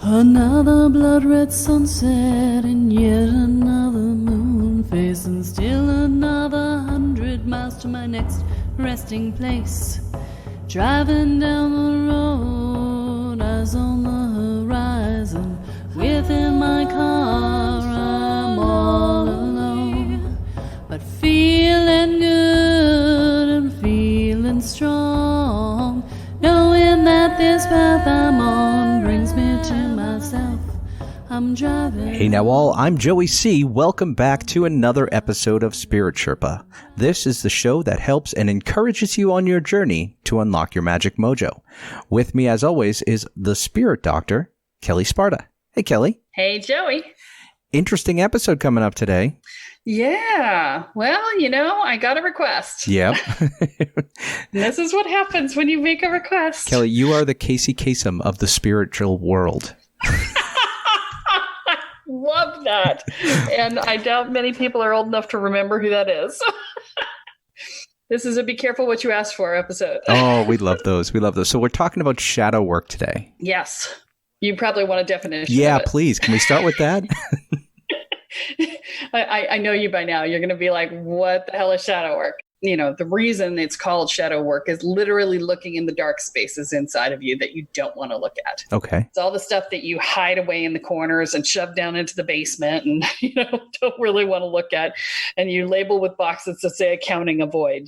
Another blood-red sunset and yet another moon face, and still another 100 miles to my next resting place. Driving down the road, eyes on the horizon. Within my car, I'm all alone, but feeling good and feeling strong, knowing that this path I'm on brings me to myself. I'm driving. Hey now all, I'm Joey C. Welcome back to another episode of Spirit Sherpa. This is the show that helps and encourages you on your journey to unlock your magic mojo. With me as always is the Spirit Doctor, Kelle Sparta. Hey Kelly. Hey Joey. Interesting episode coming up today. Yeah. Well, I got a request. Yep. This is what happens when you make a request. Kelly, you are the Casey Kasem of the spiritual world. Love that. And I doubt many people are old enough to remember who that is. This is a be careful what you ask for episode. Oh, we love those. We love those. So we're talking about shadow work today. Yes. You probably want a definition. Yeah, of it. please. Can we start with that? I know you by now. You're going to be like, what the hell is shadow work? The reason it's called shadow work is literally looking in the dark spaces inside of you that you don't want to look at. Okay. It's all the stuff that you hide away in the corners and shove down into the basement and, don't really want to look at. And you label with boxes that say accounting avoid.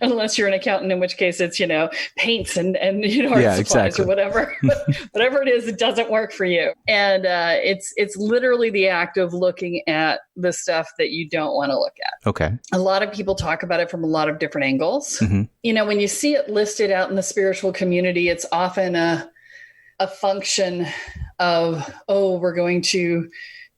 Unless you're an accountant, in which case it's, paints and art supplies exactly. or whatever. Whatever it is, it doesn't work for you. And it's literally the act of looking at the stuff that you don't want to look at. Okay. A lot of people talk about it from a lot of different angles. Mm-hmm. When you see it listed out in the spiritual community, it's often a function of, we're going to,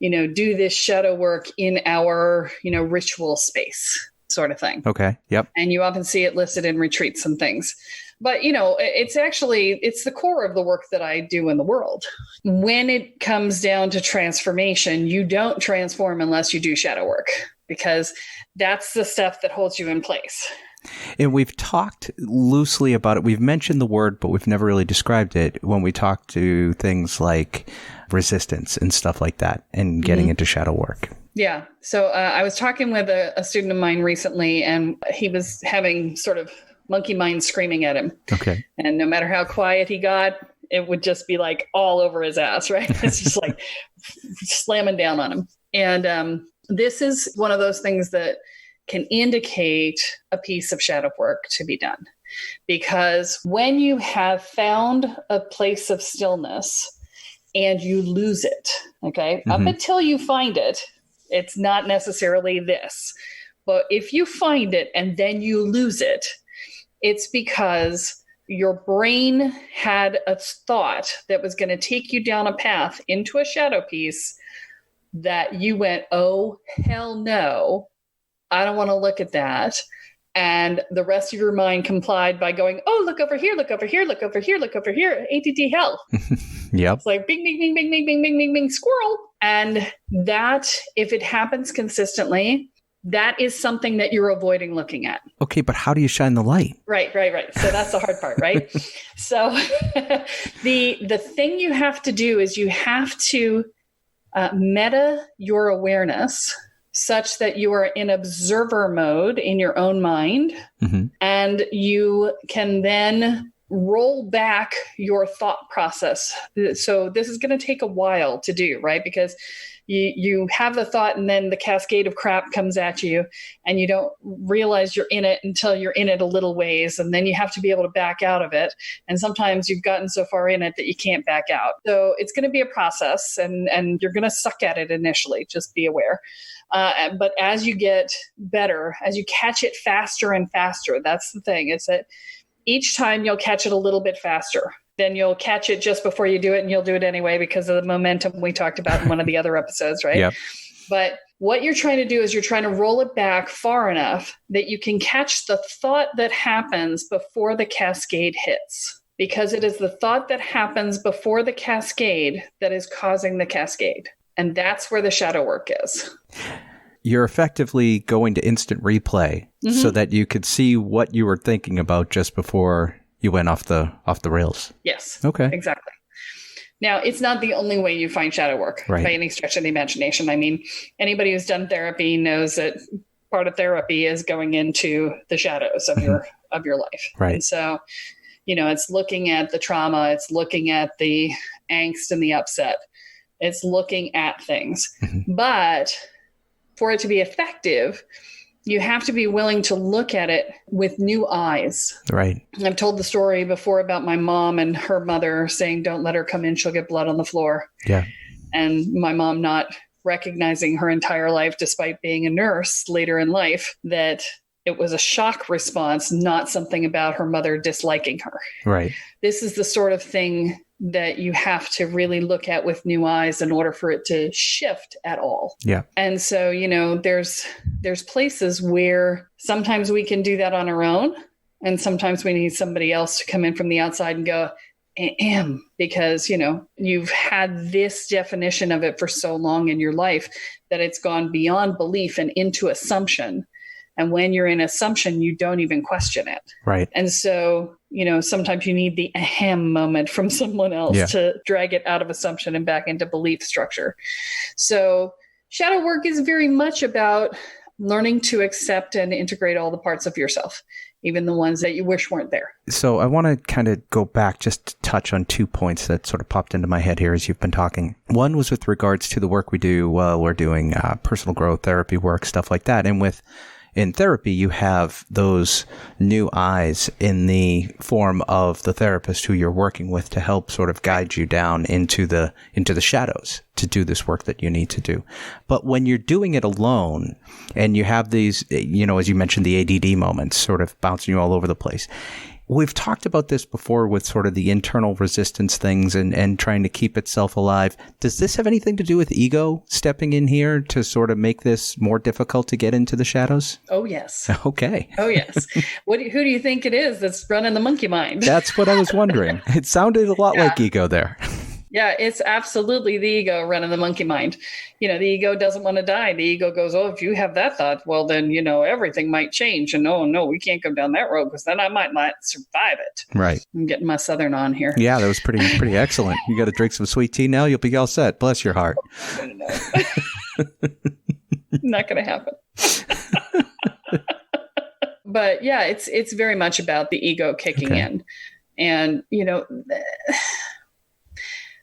do this shadow work in our, ritual space sort of thing. Okay. Yep. And you often see it listed in retreats and things. But, it's the core of the work that I do in the world. When it comes down to transformation, you don't transform unless you do shadow work, because that's the stuff that holds you in place. And we've talked loosely about it. We've mentioned the word, but we've never really described it when we talk to things like resistance and stuff like that and getting into shadow work. Yeah. So I was talking with a student of mine recently, and he was having sort of monkey mind screaming at him. Okay. And no matter how quiet he got, it would just be like all over his ass, right? It's just like slamming down on him. And this is one of those things that can indicate a piece of shadow work to be done. Because when you have found a place of stillness and you lose it, okay, up until you find it, it's not necessarily this. But if you find it and then you lose it, it's because your brain had a thought that was going to take you down a path into a shadow piece that you went, oh, hell no, I don't want to look at that. And the rest of your mind complied by going, oh, look over here, look over here, look over here, look over here, ATT hell. Yep. It's like bing, bing, bing, bing, bing, bing, bing, bing, bing, squirrel. And that, if it happens consistently, that is something that you're avoiding looking at. Okay, but how do you shine the light? Right. So that's the hard part, right? So the thing you have to do is you have to meta your awareness such that you are in observer mode in your own mind, and you can then roll back your thought process. So this is going to take a while to do, right? Because you have the thought and then the cascade of crap comes at you and you don't realize you're in it until you're in it a little ways. And then you have to be able to back out of it. And sometimes you've gotten so far in it that you can't back out. So it's going to be a process and you're going to suck at it initially. Just be aware. But as you get better, as you catch it faster and faster, that's the thing. It's that each time you'll catch it a little bit faster. Then you'll catch it just before you do it, and you'll do it anyway because of the momentum we talked about in one of the other episodes, right? Yep. But what you're trying to do is you're trying to roll it back far enough that you can catch the thought that happens before the cascade hits. Because it is the thought that happens before the cascade that is causing the cascade. And that's where the shadow work is. You're effectively going to instant replay so that you could see what you were thinking about just before you went off the rails. Yes. Okay. Exactly. Now, it's not the only way you find shadow work by any stretch of the imagination. I mean, anybody who's done therapy knows that part of therapy is going into the shadows of your life. Right. And so, it's looking at the trauma, it's looking at the angst and the upset, it's looking at things. But for it to be effective, you have to be willing to look at it with new eyes. Right. I've told the story before about my mom and her mother saying, don't let her come in, she'll get blood on the floor. Yeah. And my mom not recognizing her entire life, despite being a nurse later in life, that it was a shock response, not something about her mother disliking her. Right. This is the sort of thing that you have to really look at with new eyes in order for it to shift at all. Yeah. And so, there's places where sometimes we can do that on our own. And sometimes we need somebody else to come in from the outside and go, because, you've had this definition of it for so long in your life that it's gone beyond belief and into assumption. And when you're in assumption, you don't even question it. Right. And so, sometimes you need the ahem moment from someone else to drag it out of assumption and back into belief structure. So shadow work is very much about learning to accept and integrate all the parts of yourself, even the ones that you wish weren't there. So I want to kind of go back just to touch on 2 points that sort of popped into my head here as you've been talking. One was with regards to the work we do while we're doing personal growth therapy work, stuff like that. And in therapy, you have those new eyes in the form of the therapist who you're working with to help sort of guide you down into the shadows to do this work that you need to do. But when you're doing it alone and you have these, as you mentioned, the ADD moments sort of bouncing you all over the place. We've talked about this before with sort of the internal resistance things and trying to keep itself alive. Does this have anything to do with ego stepping in here to sort of make this more difficult to get into the shadows? Oh, yes. Okay. Oh, yes. Who do you think it is that's running the monkey mind? That's what I was wondering. It sounded a lot like ego there. Yeah, it's absolutely the ego running the monkey mind. The ego doesn't want to die. The ego goes, oh, if you have that thought, well, then, everything might change. And no, we can't go down that road because then I might not survive it. Right. I'm getting my Southern on here. Yeah, that was pretty excellent. You got to drink some sweet tea now. You'll be all set. Bless your heart. Not going to happen. But yeah, it's very much about the ego kicking in. And,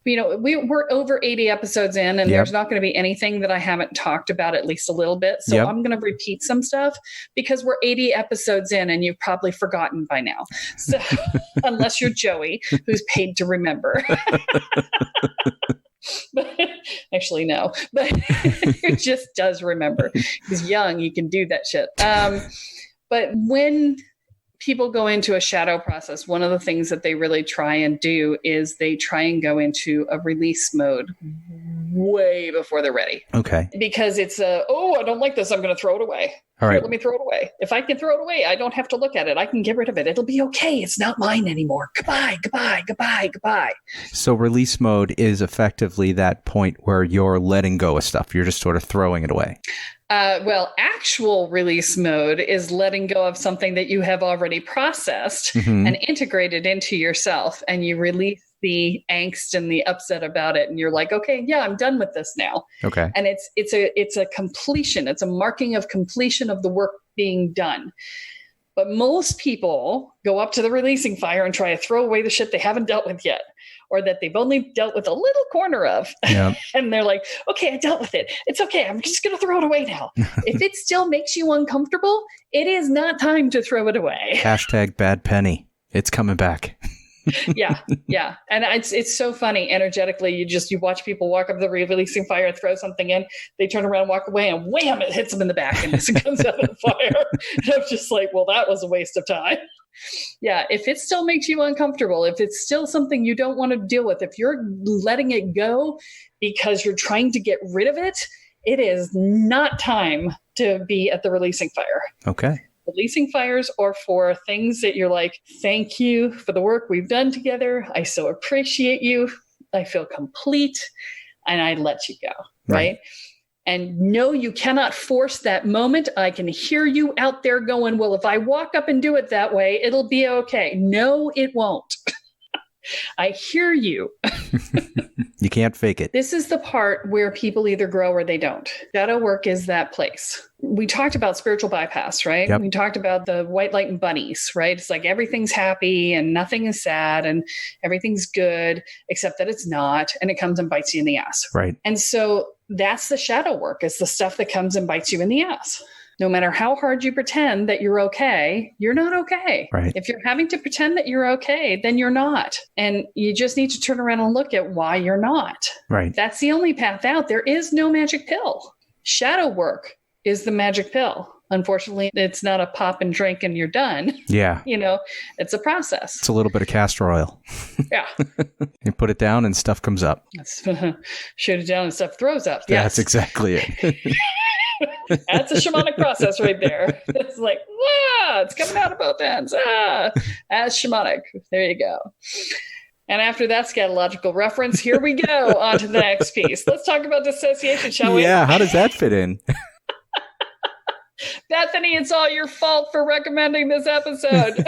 we're over 80 episodes in, and there's not going to be anything that I haven't talked about at least a little bit. So I'm going to repeat some stuff because we're 80 episodes in and you've probably forgotten by now. So unless you're Joey, who's paid to remember. But, actually, no, but he just does remember. He's young. He can do that shit. But when people go into a shadow process, one of the things that they really try and do is they try and go into a release mode way before they're ready. Okay. Because it's I don't like this. I'm going to throw it away. All right. Here, let me throw it away. If I can throw it away, I don't have to look at it. I can get rid of it. It'll be okay. It's not mine anymore. Goodbye, goodbye, goodbye, goodbye. So release mode is effectively that point where you're letting go of stuff. You're just sort of throwing it away. Actual release mode is letting go of something that you have already processed and integrated into yourself, and you release the angst and the upset about it. And you're like, okay, yeah, I'm done with this now. Okay. And it's a completion. It's a marking of completion of the work being done. But most people go up to the releasing fire and try to throw away the shit they haven't dealt with yet, or that they've only dealt with a little corner of. Yep. And they're like, okay, I dealt with it. It's okay. I'm just going to throw it away now. If it still makes you uncomfortable, it is not time to throw it away. Hashtag bad penny. It's coming back. Yeah. And it's so funny. Energetically, you watch people walk up the releasing fire and throw something in. They turn around, walk away, and wham, it hits them in the back and it comes out of the fire. And I'm just like, well, that was a waste of time. Yeah. If it still makes you uncomfortable, if it's still something you don't want to deal with, if you're letting it go because you're trying to get rid of it, it is not time to be at the releasing fire. Okay. Releasing fires are for things that you're like, thank you for the work we've done together. I so appreciate you. I feel complete, and I let you go. Right. And no, you cannot force that moment. I can hear you out there going, well, if I walk up and do it that way, it'll be okay. No, it won't. I hear you. You can't fake it. This is the part where people either grow or they don't. Shadow work is that place. We talked about spiritual bypass, right? Yep. We talked about the white light and bunnies, right? It's like everything's happy and nothing is sad and everything's good, except that it's not. And it comes and bites you in the ass. Right. And so that's the shadow work. It's the stuff that comes and bites you in the ass. No matter how hard you pretend that you're okay, you're not okay. Right. If you're having to pretend that you're okay, then you're not. And you just need to turn around and look at why you're not. Right. That's the only path out. There is no magic pill. Shadow work is the magic pill. Unfortunately, it's not a pop and drink and you're done. Yeah. It's a process. It's a little bit of castor oil. Yeah. You put it down and stuff comes up. Shoot it down and stuff throws up. That's Yes. exactly it. That's a shamanic process right there. It's like, it's coming out of both ends. That's shamanic. There you go. And after that scatological reference, here we go on to the next piece. Let's talk about dissociation, shall we? Yeah, how does that fit in? Bethany, it's all your fault for recommending this episode.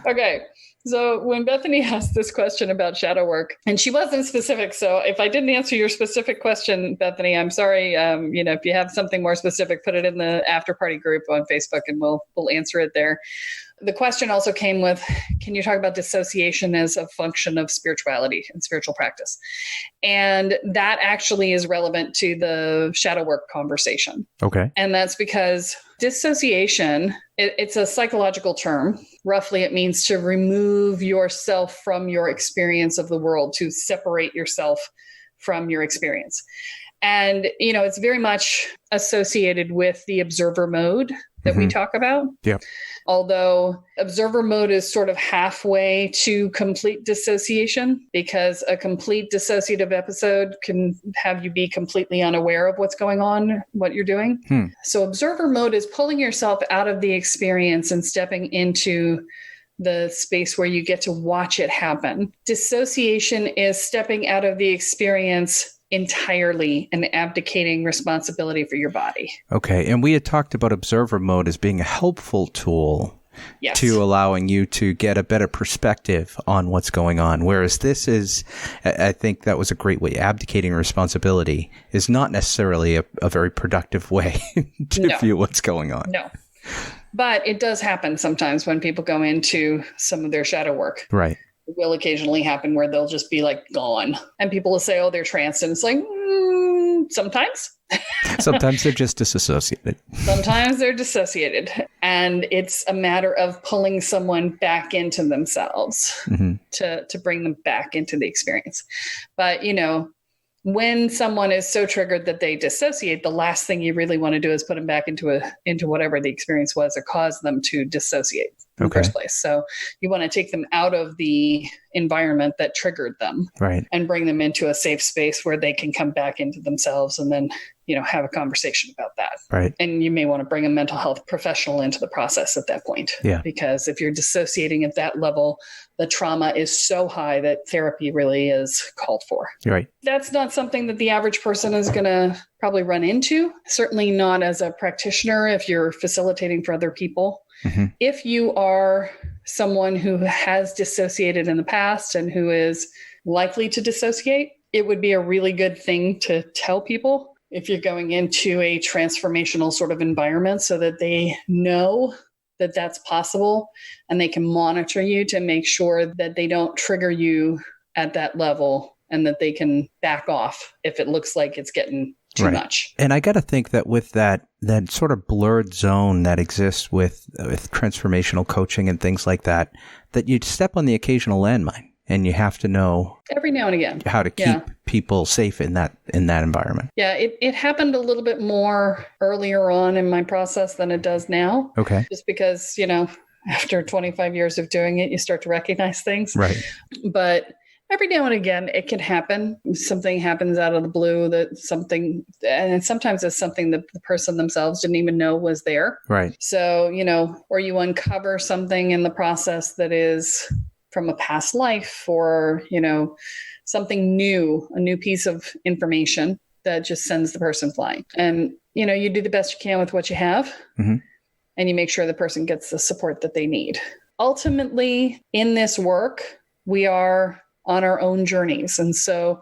Okay. So when Bethany asked this question about shadow work, and she wasn't specific, so if I didn't answer your specific question, Bethany, I'm sorry. If you have something more specific, put it in the after party group on Facebook, and we'll answer it there. The question also came with, can you talk about dissociation as a function of spirituality and spiritual practice? And that actually is relevant to the shadow work conversation. Okay. And that's because dissociation, it's a psychological term. Roughly, it means to remove yourself from your experience of the world, to separate yourself from your experience. And, it's very much associated with the observer mode that we talk about. Yeah. Although observer mode is sort of halfway to complete dissociation, because a complete dissociative episode can have you be completely unaware of what's going on, what you're doing. So observer mode is pulling yourself out of the experience and stepping into the space where you get to watch it happen. Dissociation is stepping out of the experience entirely and abdicating responsibility for your body. Okay. And we had talked about observer mode as being a helpful tool Yes. to allowing you to get a better perspective on what's going on. Whereas this is, I think that was a great way. Abdicating responsibility is not necessarily a very productive way to view what's going on. No. But it does happen sometimes when people go into some of their shadow work. Right. It will occasionally happen where they'll just be like gone. And people will say, oh, they're tranced. And it's like, sometimes. Sometimes they're just disassociated. Sometimes they're dissociated. And it's a matter of pulling someone back into themselves to bring them back into the experience. But, when someone is so triggered that they dissociate, the last thing you really want to do is put them back into whatever the experience was that caused them to dissociate in the first place. So you want to take them out of the environment that triggered them, right, and bring them into a safe space where they can come back into themselves and then, have a conversation about that. Right. And you may want to bring a mental health professional into the process at that point. Yeah. Because if you're dissociating at that level, the trauma is so high that therapy really is called for. You're right. That's not something that the average person is going to probably run into. Certainly not as a practitioner if you're facilitating for other people. If you are someone who has dissociated in the past and who is likely to dissociate, it would be a really good thing to tell people if you're going into a transformational sort of environment, so that they know that that's possible and they can monitor you to make sure that they don't trigger you at that level, and that they can back off if it looks like it's getting too much. And I got to think that with that sort of blurred zone that exists with transformational coaching and things like that, that you'd step on the occasional landmine, and you have to know every now and again how to keep people safe in that environment. Yeah, it happened a little bit more earlier on in my process than it does now. Okay. Just because, after 25 years of doing it, you start to recognize things. Right. But every now and again, it can happen. Something happens out of the blue, and sometimes it's something that the person themselves didn't even know was there. Right. So, or you uncover something in the process that is from a past life, or, something new, a new piece of information that just sends the person flying. And, you do the best you can with what you have, and you make sure the person gets the support that they need. ultimately in this work, we are on our own journeys. And so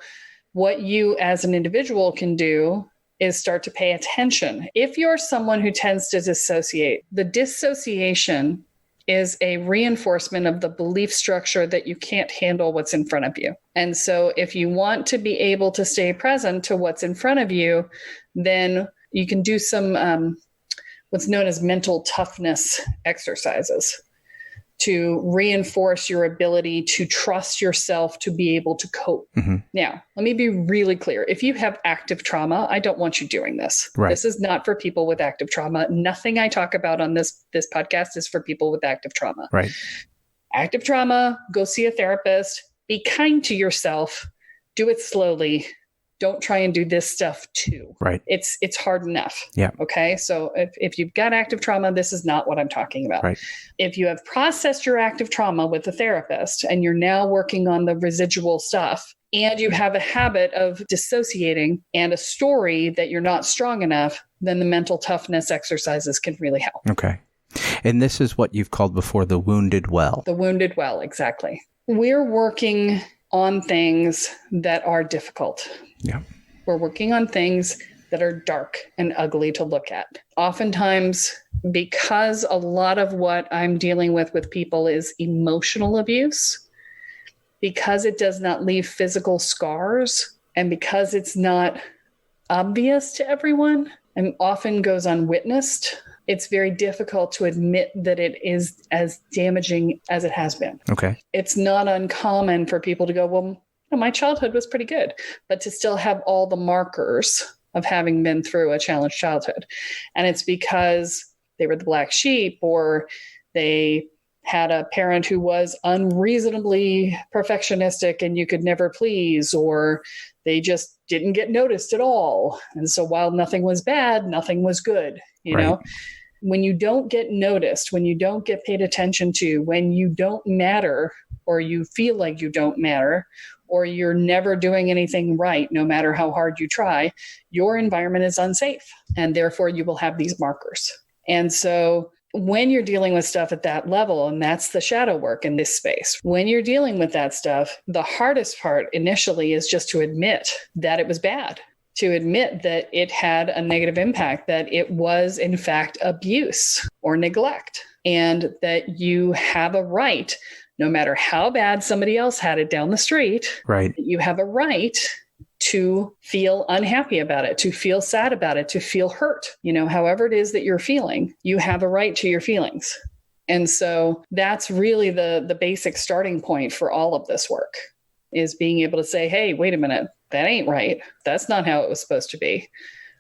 what you as an individual can do is start to pay attention. If you're someone who tends to dissociate, the dissociation is a reinforcement of the belief structure that you can't handle what's in front of you. And so if you want to be able to stay present to what's in front of you, then you can do some what's known as mental toughness exercises to reinforce your ability to trust yourself to be able to cope. Mm-hmm. Now, let me be really clear. If you have active trauma, I don't want you doing this. Right. This is not for people with active trauma. Nothing I talk about on this podcast is for people with active trauma. Right. Active trauma, go see a therapist, be kind to yourself, do it slowly. Don't try and do this stuff too. Right. It's hard enough. Yeah. Okay. So if you've got active trauma, this is not what I'm talking about. Right. If you have processed your active trauma with a therapist and you're now working on the residual stuff and you have a habit of dissociating and a story that you're not strong enough, then the mental toughness exercises can really help. Okay. And this is what you've called before the wounded well. The wounded well. Exactly. We're working on things that are difficult. Yeah. We're working on things that are dark and ugly to look at. Oftentimes, because a lot of what I'm dealing with people is emotional abuse, because it does not leave physical scars, and because it's not obvious to everyone and often goes unwitnessed, it's very difficult to admit that it is as damaging as it has been. Okay. It's not uncommon for people to go, well, my childhood was pretty good, but to still have all the markers of having been through a challenged childhood. And it's because they were the black sheep, or they had a parent who was unreasonably perfectionistic and you could never please, or they just didn't get noticed at all. And so while nothing was bad, nothing was good, you know? When you don't get noticed, when you don't get paid attention to, when you don't matter, or you feel like you don't matter, or you're never doing anything right, no matter how hard you try, your environment is unsafe. And therefore you will have these markers. And so when you're dealing with stuff at that level, and that's the shadow work in this space, when you're dealing with that stuff, the hardest part initially is just to admit that it was bad, to admit that it had a negative impact, that it was in fact abuse or neglect, and that you have a right, no matter how bad somebody else had it down the street, right, you have a right to feel unhappy about it, to feel sad about it, to feel hurt. You know, however it is that you're feeling, you have a right to your feelings. And so that's really the basic starting point for all of this work, is being able to say, hey, wait a minute, that ain't right. That's not how it was supposed to be.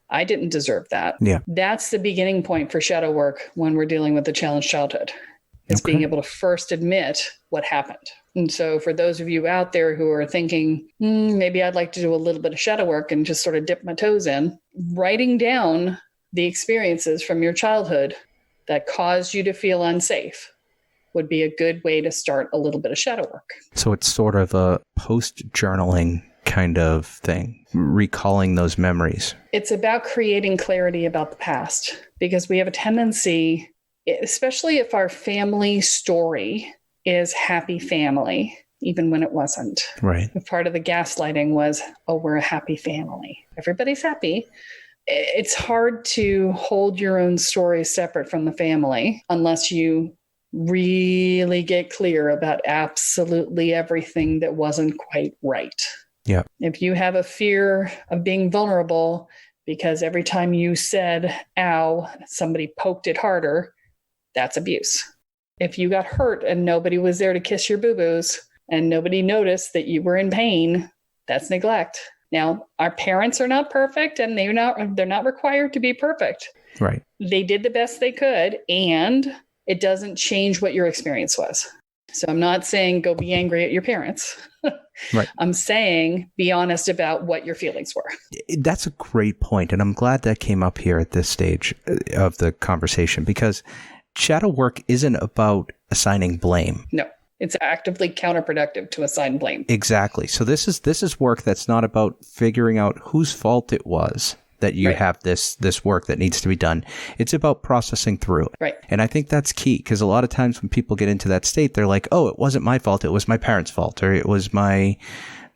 I didn't deserve that. Yeah. That's the beginning point for shadow work when we're dealing with a challenged childhood. It's being able to first admit what happened. And so for those of you out there who are thinking, maybe I'd like to do a little bit of shadow work and just sort of dip my toes in, writing down the experiences from your childhood that caused you to feel unsafe would be a good way to start a little bit of shadow work. So it's sort of a post-journaling kind of thing, recalling those memories. It's about creating clarity about the past, because we have a tendency, especially if our family story is happy family, even when it wasn't. Right. Part of the gaslighting was, oh, we're a happy family. Everybody's happy. It's hard to hold your own story separate from the family unless you really get clear about absolutely everything that wasn't quite right. Yeah. If you have a fear of being vulnerable because every time you said, ow, somebody poked it harder, that's abuse. If you got hurt and nobody was there to kiss your boo-boos and nobody noticed that you were in pain, that's neglect. Now, our parents are not perfect, and they're not required to be perfect. Right. They did the best they could, and it doesn't change what your experience was. So I'm not saying go be angry at your parents. Right. I'm saying be honest about what your feelings were. That's a great point, and I'm glad that came up here at this stage of the conversation, because shadow work isn't about assigning blame. No, it's actively counterproductive to assign blame. Exactly. So this is work that's not about figuring out whose fault it was. that you Right. have this work that needs to be done. It's about processing through it. Right. And I think that's key, because a lot of times when people get into that state, they're like, oh, it wasn't my fault. It was my parents' fault, or it was my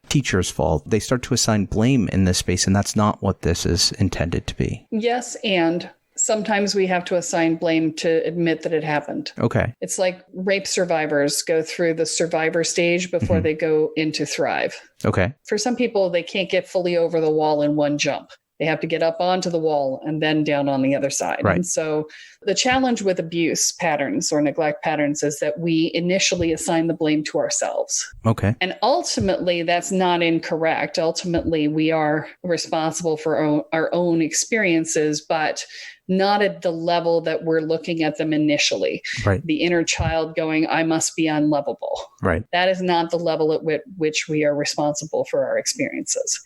teacher's fault. They start to assign blame in this space, and that's not what this is intended to be. Yes, and sometimes we have to assign blame to admit that it happened. Okay. It's like rape survivors go through the survivor stage before they go into thrive. Okay. For some people, they can't get fully over the wall in one jump. They have to get up onto the wall and then down on the other side. Right. And so the challenge with abuse patterns or neglect patterns is that we initially assign the blame to ourselves. Okay. And ultimately, that's not incorrect. Ultimately, we are responsible for our own experiences, but not at the level that we're looking at them initially. Right. The inner child going, I must be unlovable. Right. That is not the level at which we are responsible for our experiences.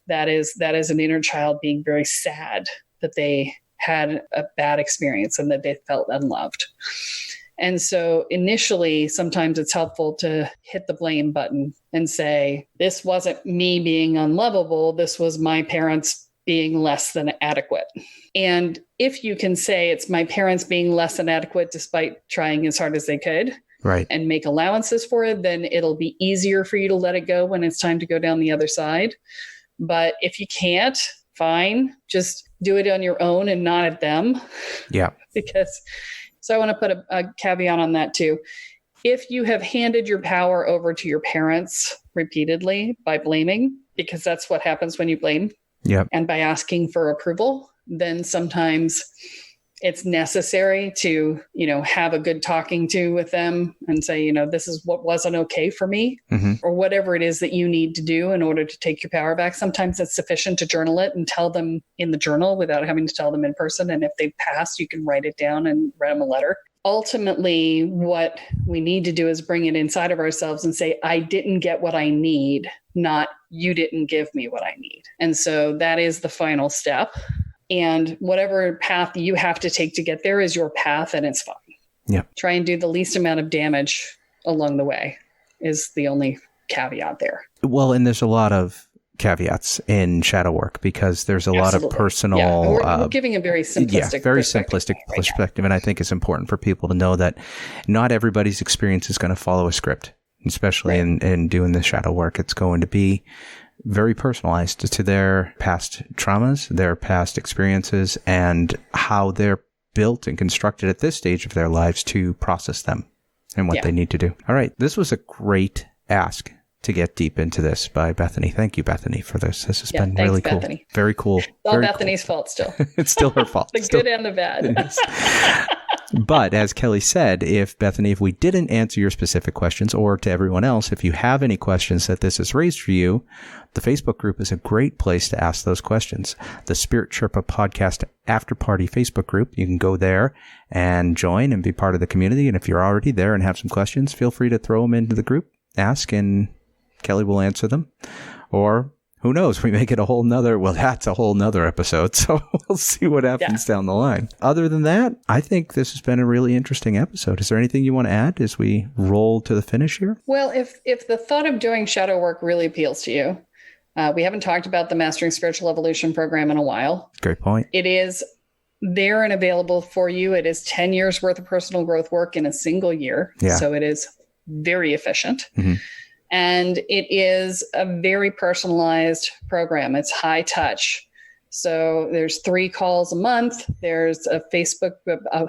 That is an inner child being very sad that they had a bad experience and that they felt unloved. And so initially, sometimes it's helpful to hit the blame button and say, this wasn't me being unlovable. This was my parents being less than adequate. And if you can say it's my parents being less than adequate despite trying as hard as they could, Right. and make allowances for it, then it'll be easier for you to let it go when it's time to go down the other side. But if you can't, fine, just do it on your own and not at them. Yeah. So I want to put a caveat on that too. If you have handed your power over to your parents repeatedly by blaming, because that's what happens when you blame, Yep. and by asking for approval, then sometimes it's necessary to, have a good talking to with them and say, this is what wasn't okay for me, or whatever it is that you need to do in order to take your power back. Sometimes it's sufficient to journal it and tell them in the journal without having to tell them in person. And if they've passed, you can write it down and write them a letter. Ultimately, what we need to do is bring it inside of ourselves and say, I didn't get what I need, not you didn't give me what I need. And so that is the final step. And whatever path you have to take to get there is your path, and it's fine. Yeah. Try and do the least amount of damage along the way is the only caveat there. Well, and there's a lot of caveats in shadow work because there's a lot of personal. Yeah. We're giving a very simplistic perspective. And I think it's important for people to know that not everybody's experience is going to follow a script, especially in doing the shadow work. It's going to be very personalized to their past traumas, their past experiences, and how they're built and constructed at this stage of their lives to process them and what they need to do. All right. This was a great ask to get deep into this by Bethany. Thank you, Bethany, for this. This has been really cool. Bethany. Very cool. It's all Bethany's fault still. It's still her fault. The good and the bad. But as Kelly said, if we didn't answer your specific questions, or to everyone else, if you have any questions that this has raised for you, the Facebook group is a great place to ask those questions. The Spirit Sherpa Podcast After Party Facebook group, you can go there and join and be part of the community. And if you're already there and have some questions, feel free to throw them into the group, ask, and Kelly will answer them. Or who knows, we make it that's a whole nother episode. So we'll see what happens down the line. Other than that, I think this has been a really interesting episode. Is there anything you want to add as we roll to the finish here? Well, if the thought of doing shadow work really appeals to you, we haven't talked about the Mastering Spiritual Evolution program in a while. Great point. It is there and available for you. It is 10 years worth of personal growth work in a single year. Yeah. So it is very efficient. Mm-hmm. And it is a very personalized program. It's high touch. So there's 3 calls a month. There's a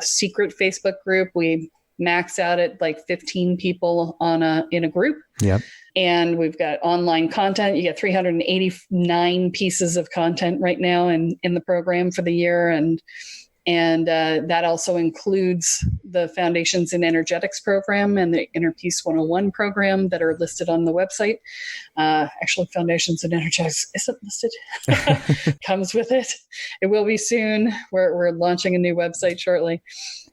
secret Facebook group. We max out at like 15 people in a group. Yep. And we've got online content. You get 389 pieces of content right now in the program for the year. And that also includes the Foundations in Energetics program and the Inner Peace 101 program that are listed on the website. Actually, Foundations in Energetics isn't listed. Comes with it. It will be soon. We're launching a new website shortly.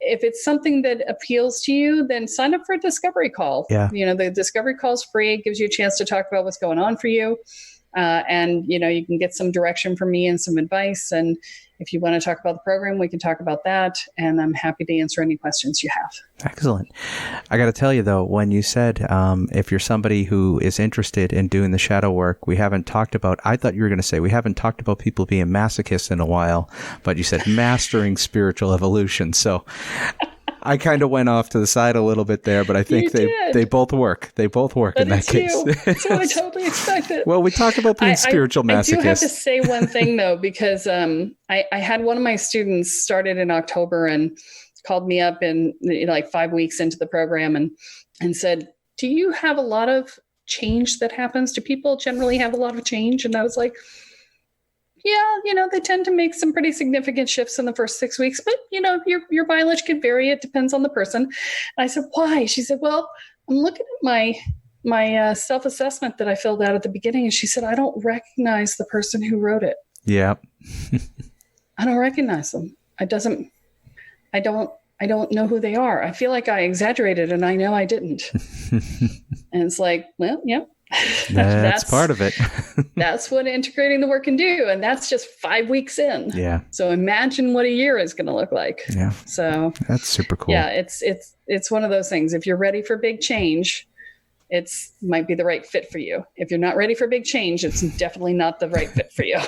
If it's something that appeals to you, then sign up for a discovery call. Yeah. The discovery call is free. It gives you a chance to talk about what's going on for you. And, you can get some direction from me and some advice. And if you want to talk about the program, we can talk about that. And I'm happy to answer any questions you have. Excellent. I got to tell you, though, when you said if you're somebody who is interested in doing the shadow work, we haven't talked about, I thought you were going to say we haven't talked about people being masochists in a while, but you said mastering spiritual evolution. So I kind of went off to the side a little bit there, but I think they both work. They both work in that case. That's what I totally expected. Well, we talk about being spiritual masochists. I do have to say one thing, though, because I had one of my students started in October and called me up in like 5 weeks into the program and said, do you have a lot of change that happens? Do people generally have a lot of change? And I was like, yeah, they tend to make some pretty significant shifts in the first 6 weeks, but your mileage could vary. It depends on the person. And I said, why? She said, well, I'm looking at my self-assessment that I filled out at the beginning. And she said, I don't recognize the person who wrote it. Yeah. I don't recognize them. I don't know who they are. I feel like I exaggerated and I know I didn't. And it's like, well, yeah. That's part of it. That's what integrating the work can do. And that's just 5 weeks in. Yeah. So imagine what a year is going to look like. Yeah. So that's super cool. Yeah. It's one of those things. If you're ready for big change, might be the right fit for you. If you're not ready for big change, it's definitely not the right fit for you.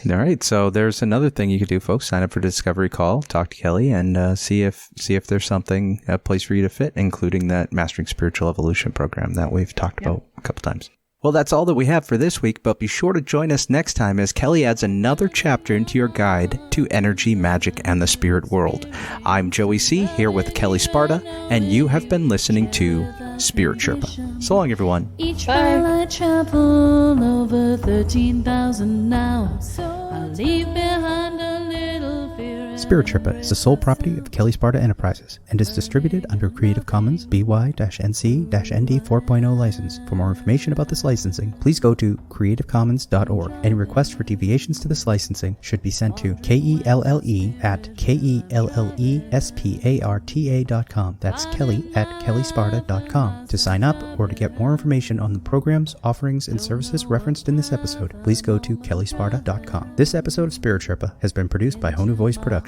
All right. So there's another thing you could do, folks. Sign up for Discovery Call, talk to Kelle, and see if there's a place for you to fit, including that Mastering Spiritual Evolution program that we've talked about a couple times. Well, that's all that we have for this week, but be sure to join us next time as Kelle adds another chapter into your guide to energy, magic, and the spirit world. I'm Joey C., here with Kelle Sparta, and you have been listening to Spirit Sherpa. So long, everyone. Each while I travel over 13,000 now, I'll leave behind a little fear. Spirit Sherpa is the sole property of Kelle Sparta Enterprises and is distributed under Creative Commons BY-NC-ND 4.0 license. For more information about this licensing, please go to creativecommons.org. Any requests for deviations to this licensing should be sent to KELLE@KELLESPARTA.com. That's Kelly@KelleSparta.com. To sign up or to get more information on the programs, offerings, and services referenced in this episode, please go to KelleSparta.com. This episode of Spirit Sherpa has been produced by Honu Voice Productions.